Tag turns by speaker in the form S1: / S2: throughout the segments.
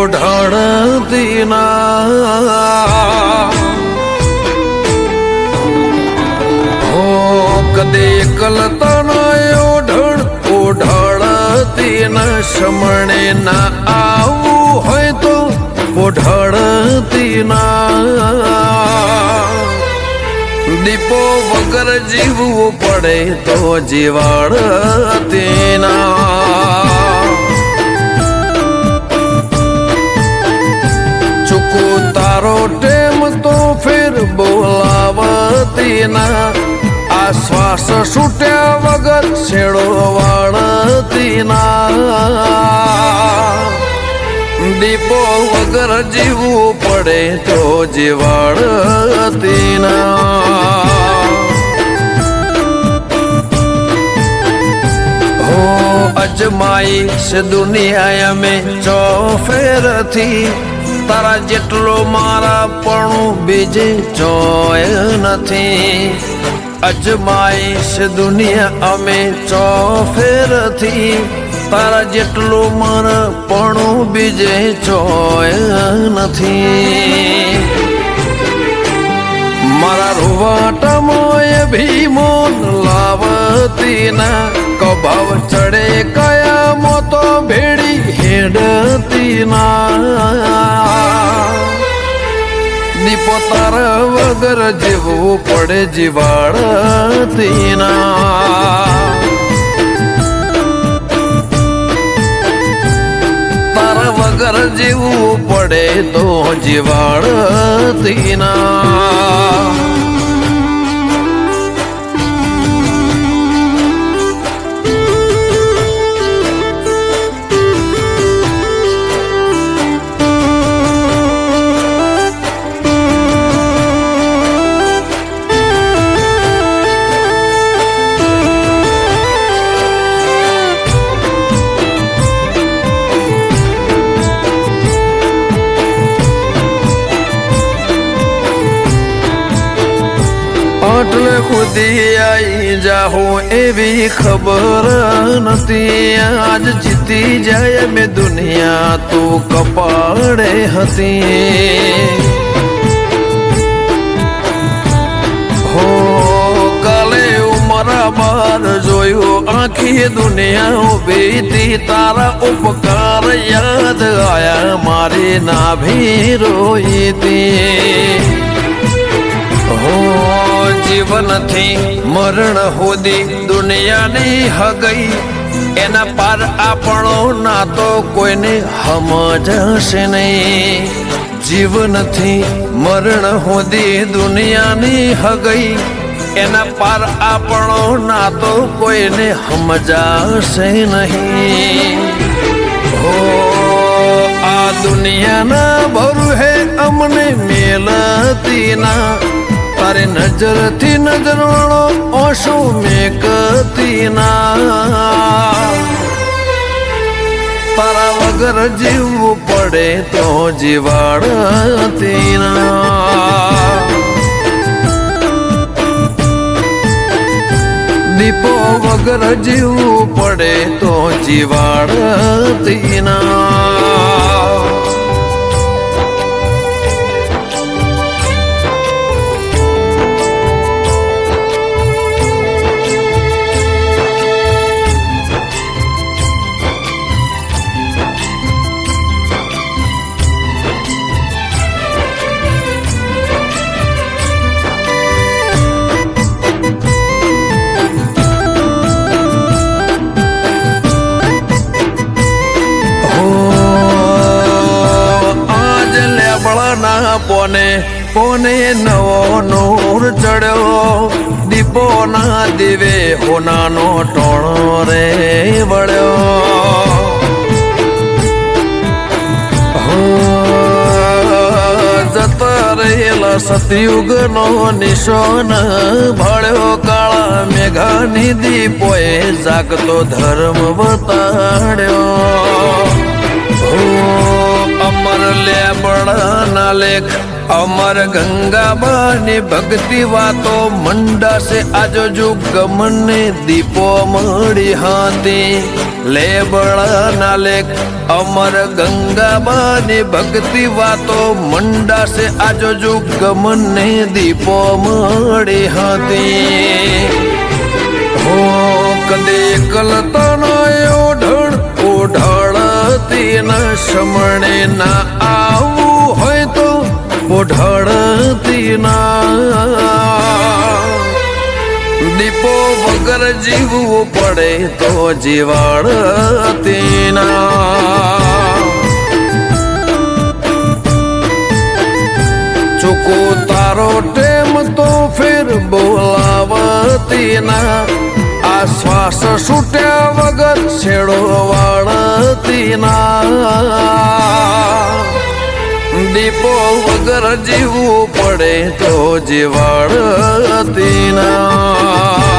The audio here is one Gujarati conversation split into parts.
S1: ઓઢણતી ના હો કદે કલતના ઓઢણ ઓઢણતી ના શમણે ના આવું હોય તો ઓઢણતી ના દીપો વગર જીવવું પડે તો જીવાડતી ના ચૂકુ તારો ટેમ તો ફેર બોલાવતી ના આ શ્વાસ છૂટ્યા વગર છેડો વાળતી ના દીપો વગર જીવવું પડે તો જીવાડતી ના હો અજમાઈ છે દુનિયા અમે ચોફેરથી તારા જેટલો મારા પણ બીજે ચોય નથી અજમાઈ છે દુનિયા અમે ચોફેરથી તારા જેટલું મારા પણ બીજે ચોય નથી મારા રૂવાટામાં ભીમોન લાવતી ના કભાવ ચડે કયા મોતો ભેડી હેડતી ના દીપો તારા વગર જીવવું પડે જીવાડતી ના વગર જીવવું પડે તો જીવાડતી ના આટલે ખુદી આઈ જાહું એવી ખબર નથી આજ જીતી જાય મેં દુનિયા તું કપાળે હતી હો કાલે ઉમરા બાર જોયું આખી દુનિયા ઉભી તારા ઉપકાર યાદ આયા મારી નાભી રોઈ હતી હો જીવનથી મરણ હોદી દુનિયાની હગઈ એના પાર આપણો નાતો કોઈને સમજશે નહીં જીવનથી મરણ હોદી દુનિયાની હગઈ એના પાર આપણો નાતો કોઈને સમજાશે નહીં હો આ દુનિયાના ભરું હે અમને મેલતી ના તારે નજરથી નજર વાળો ઓશો મેકતી ના તારા વગર જીવવું પડે તો જીવાડતી ના દીપો વગર જીવવું પડે તો જીવાડતી ના પોને પોને નવો નૂર ચડ્યો દીપો ના દીવે હોનાનો ટોણો રે વળ્યો જતા રહેલા સતયુગ નો નિશાન ભળ્યો કાળા મેઘાની દીપોએ જાગતો ધર્મ બતાડ્યો અમર લેબડાના લેખ અમર ગંગાબાની ભક્તિ વાતો મંડાશે આજો જુગ મને દીપો મળી હાથી લેબડાના લેખ અમર ગંગાબાની ભક્તિ વાતો મંડાશે આજો જુગ મને દીપો મળી હાથી હો કદે કલતાનો ઓઢળતી ના શમણે ના આવું હોય તો ઓઢળતી ના દીપો વગર જીવવું પડે તો જીવાડતી ના ચૂકો તારો ટેમ તો ફેર બોલાવતી ના આ શ્વાસ છૂટ્યા વગર છેડો વાળતી ના દીપો વગર જીવવું પડે તો જીવાડતી ના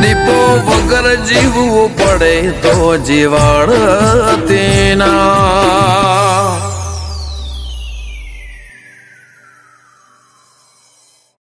S1: દીપો વગર જીવવું પડે તો જીવાડતી ના